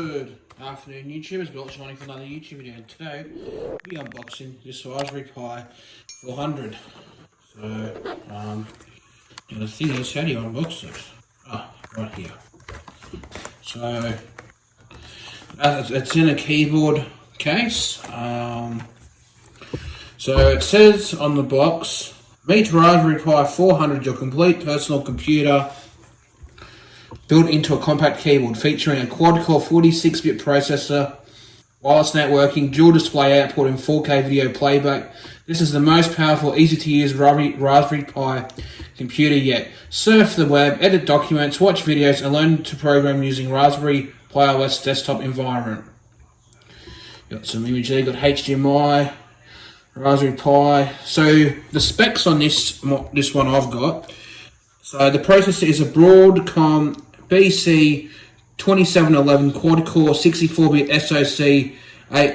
Good afternoon, YouTubers. Bill Shining for another YouTube video. And today, we'll be unboxing this Raspberry Pi 400. So, the thing is, how do you unbox it? Right here. So, it's in a keyboard case. So it says on the box, meet Raspberry Pi 400, your complete personal computer, built into a compact keyboard featuring a quad-core 46-bit processor, wireless networking, dual display output and 4K video playback. This is the most powerful, easy-to-use Raspberry Pi computer yet. Surf the web, edit documents, watch videos, and learn to program using Raspberry Pi OS desktop environment. Got some images, got HDMI, Raspberry Pi. So the specs on this one I've got. So the processor is a Broadcom BC2711 quad-core 64-bit SoC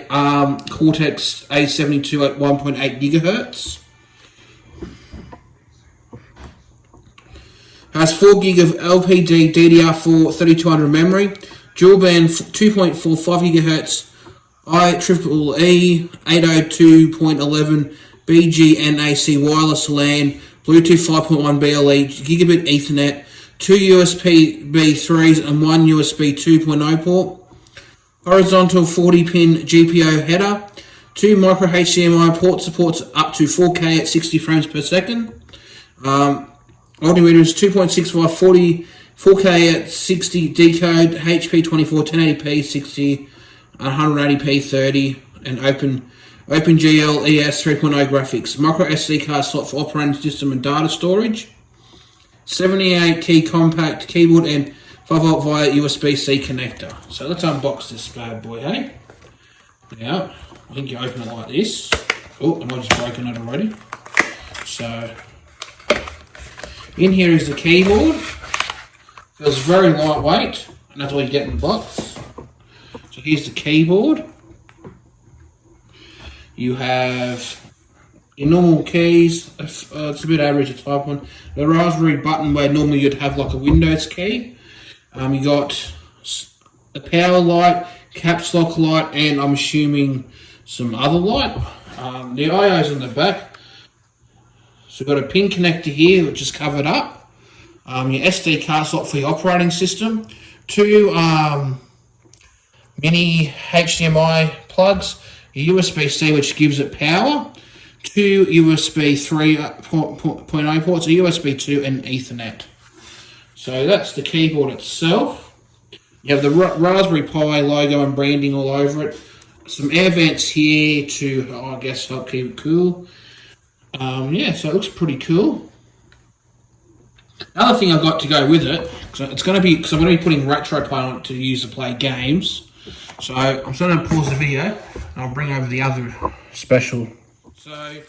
ARM Cortex A72 at 1.8 GHz. Has 4 GB of LPD DDR4 3200 memory, dual band 2.45 GHz, IEEE 802.11 BGNAC wireless LAN, Bluetooth 5.1 BLE, Gigabit Ethernet, 2 USB B3s and 1 USB 2.0 port, horizontal 40-pin GPIO header, 2 micro HDMI port, supports up to 4K at 60 frames per second. Multimeter is 2.65 40 4K at 60 decode, HP 24 1080p 60 180p 30 and OpenGL ES 3.0 graphics. Micro SD card slot for operating system and data storage. 78 key compact keyboard and 5V via USB-C connector. So let's unbox this bad boy, hey? Now, I think you open it like this. Oh, and I've just broken it already. So, in here is the keyboard. Feels very lightweight, and that's all you get in the box. So here's the keyboard. You have your normal keys. It's a bit average to type on. The Raspberry button where normally you'd have like a Windows key. You got the power light, caps lock light, and I'm assuming some other light. The I/O's in the back. So we've got a pin connector here, which is covered up. Your SD card slot for your operating system. 2 mini HDMI plugs. Your USB-C, which gives it power. 2 USB 3.0 ports, a USB 2 and Ethernet. So that's the keyboard itself. You have the Raspberry Pi logo and branding all over it. Some air vents here to, I guess, help keep it cool. Yeah, so it looks pretty cool. Another thing I've got to go with it, because I'm going to be putting RetroPie on it to use to play games. So I'm just going to pause the video and I'll bring over the other special. So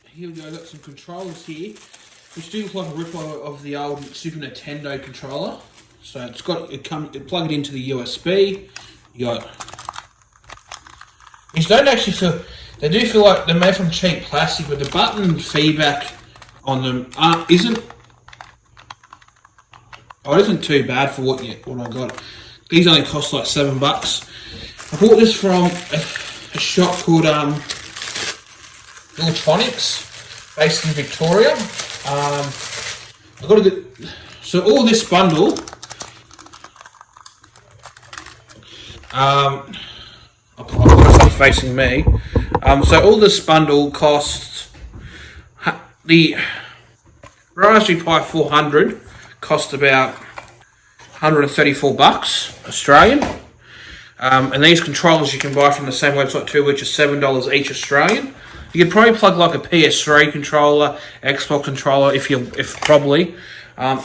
here we go, I've got some controllers here, which do look like a rip-off of the old Super Nintendo controller. So it's got plug it into the USB. You got these don't actually feel, they do feel like they're made from cheap plastic, but the button feedback on them isn't too bad for what I got. These only cost like $7. I bought this from a shop called Electronics, based in Victoria. I got a good, so all this bundle, it's facing me. So all this bundle costs, the Raspberry Pi 400 cost about $134 Australian. And these controllers you can buy from the same website too, which is $7 each Australian. You could probably plug like a PS3 controller, Xbox controller, if probably.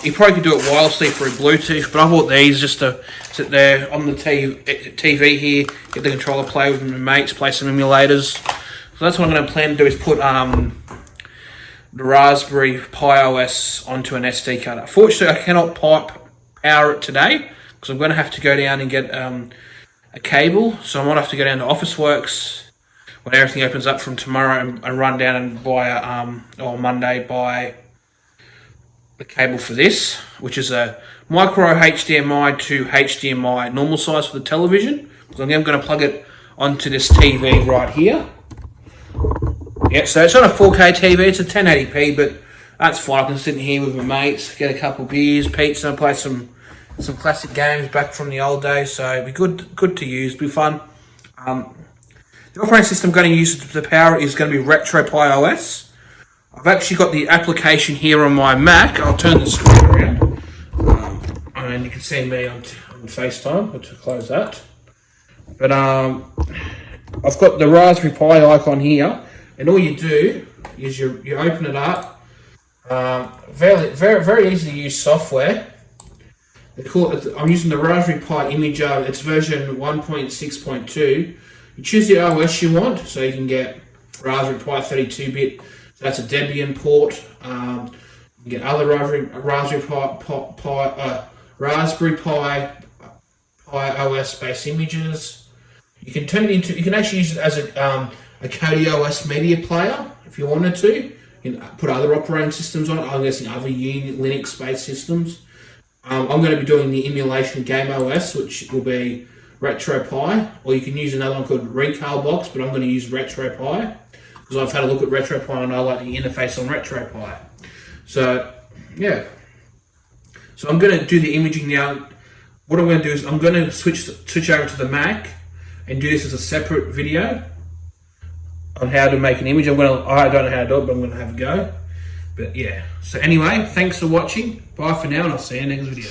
You probably could do it wirelessly through Bluetooth, but I bought these just to sit there on the TV here, get the controller, play with my mates, play some emulators. So that's what I'm going to plan to do, is put the Raspberry Pi OS onto an SD card. Unfortunately, I cannot power it today, because I'm going to have to go down and get a cable. So I might have to go down to Officeworks when everything opens up from tomorrow and run down and buy or Monday buy the cable for this, which is a micro HDMI to HDMI normal size for the television. So I'm going to plug it onto this TV right here. Yeah, so it's not a 4K TV, it's a 1080p, but that's fine. I can sit in here with my mates, get a couple of beers, pizza, play some classic games back from the old days. So it'd be good to use, be fun. The operating system I'm going to use to power is going to be RetroPie OS. I've actually got the application here on my Mac. I'll turn the screen around, and you can see me on FaceTime. Let's close that. But I've got the Raspberry Pi icon here, and all you do is you open it up. Very easy to use software. I'm using the Raspberry Pi Imager. It's version 1.6.2. You choose the OS you want, so you can get Raspberry Pi 32-bit. So that's a Debian port. You get other Raspberry Pi OS-based images. You can turn it into. You can actually use it as a Kodi OS media player if you wanted to. You can put other operating systems on it. I'm guessing other Linux-based systems. I'm going to be doing the emulation Game OS, which will be RetroPie, or you can use another one called Recalbox, but I'm going to use RetroPie because I've had a look at RetroPie and I like the interface on RetroPie. So, yeah. So I'm going to do the imaging now. What I'm going to do is I'm going to switch over to the Mac and do this as a separate video on how to make an image. I don't know how to do it, but I'm going to have a go. But yeah. So anyway, thanks for watching. Bye for now, and I'll see you in the next video.